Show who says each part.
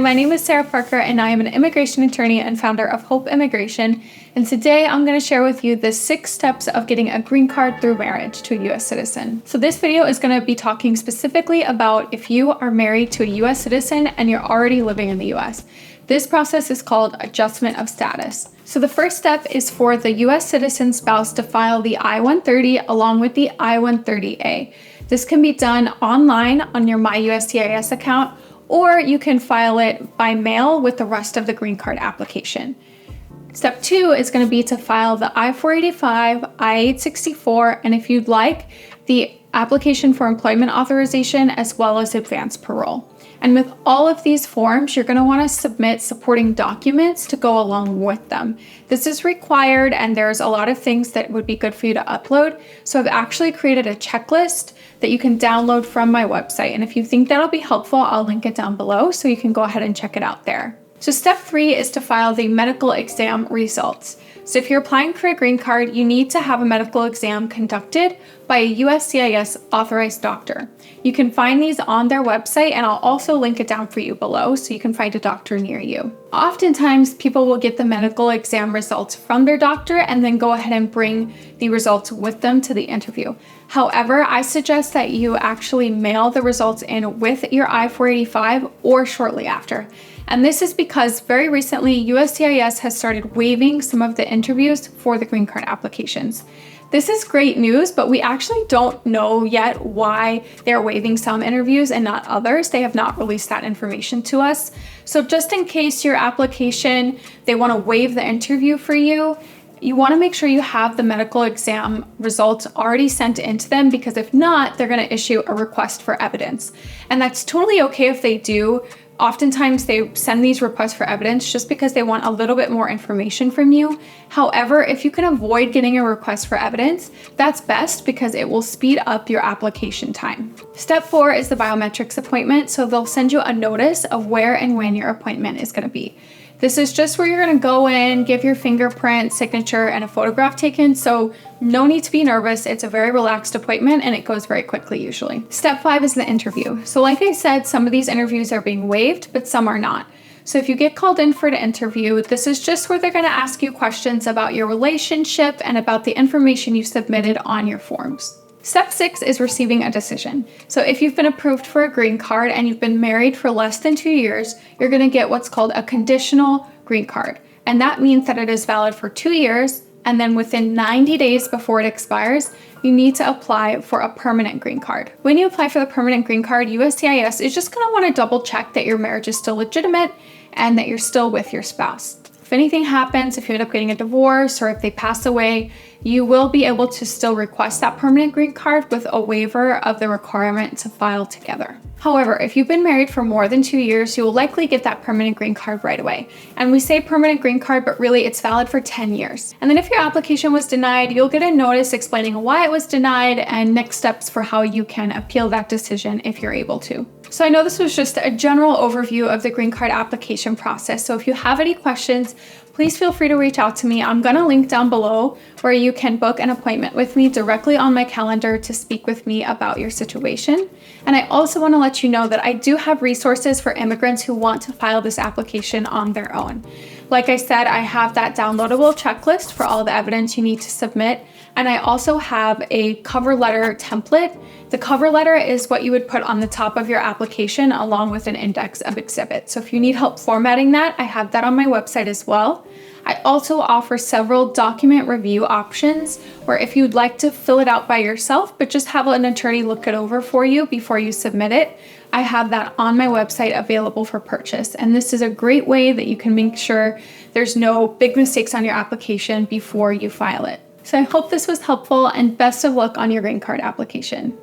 Speaker 1: my name is Sarah Parker and I am an immigration attorney and founder of Hope Immigration. And today I'm going to share with you the 6 steps of getting a green card through marriage to a US citizen. So this video is going to be talking specifically about if you are married to a US citizen and you're already living in the US. This process is called adjustment of status. So the first step is for the US citizen spouse to file the I-130 along with the I-130A. This can be done online on your My USCIS account, or you can file it by mail with the rest of the green card application. Step 2 is going to be to file the I-485, I-864, and if you'd like, the application for employment authorization as well as advance parole. And with all of these forms, you're going to want to submit supporting documents to go along with them. This is required and there's a lot of things that would be good for you to upload. So I've actually created a checklist that you can download from my website. And if you think that'll be helpful, I'll link it down below so you can go ahead and check it out there. So step 3 is to file the medical exam results. So if you're applying for a green card, you need to have a medical exam conducted by a USCIS authorized doctor. You can find these on their website, and I'll also link it down for you below so you can find a doctor near you. Oftentimes, people will get the medical exam results from their doctor and then go ahead and bring the results with them to the interview. However, I suggest that you actually mail the results in with your I-485 or shortly after. And this is because very recently, USCIS has started waiving some of the interviews for the green card applications. This is great news, but we actually don't know yet why they're waiving some interviews and not others. They have not released that information to us. So just in case your application, they want to waive the interview for you, you want to make sure you have the medical exam results already sent into them, because if not, they're going to issue a request for evidence. And that's totally okay if they do. Oftentimes they send these requests for evidence just because they want a little bit more information from you. However, if you can avoid getting a request for evidence, that's best because it will speed up your application time. Step 4 is the biometrics appointment. So they'll send you a notice of where and when your appointment is going to be. This is just where you're going to go in, give your fingerprint, signature, and a photograph taken. So no need to be nervous. It's a very relaxed appointment and it goes very quickly usually. Step 5 is the interview. So like I said, some of these interviews are being waived, but some are not. So if you get called in for an interview, this is just where they're going to ask you questions about your relationship and about the information you submitted on your forms. Step 6 is receiving a decision. So if you've been approved for a green card and you've been married for less than 2 years, you're going to get what's called a conditional green card. And that means that it is valid for 2 years, and then within 90 days before it expires, you need to apply for a permanent green card. When you apply for the permanent green card, USCIS is just going to want to double check that your marriage is still legitimate and that you're still with your spouse. If anything happens, if you end up getting a divorce or if they pass away, you will be able to still request that permanent green card with a waiver of the requirement to file together. However, if you've been married for more than 2 years, you will likely get that permanent green card right away. And we say permanent green card, but really it's valid for 10 years. And then if your application was denied, you'll get a notice explaining why it was denied and next steps for how you can appeal that decision if you're able to. So I know this was just a general overview of the green card application process. So if you have any questions, please feel free to reach out to me. I'm going to link down below where you can book an appointment with me directly on my calendar to speak with me about your situation. And I also want to let you know that I do have resources for immigrants who want to file this application on their own. Like I said, I have that downloadable checklist for all the evidence you need to submit. And I also have a cover letter template. The cover letter is what you would put on the top of your application along with an index of exhibits. So if you need help formatting that, I have that on my website as well. I also offer several document review options where if you'd like to fill it out by yourself, but just have an attorney look it over for you before you submit it, I have that on my website available for purchase. And this is a great way that you can make sure there's no big mistakes on your application before you file it. So I hope this was helpful and best of luck on your green card application.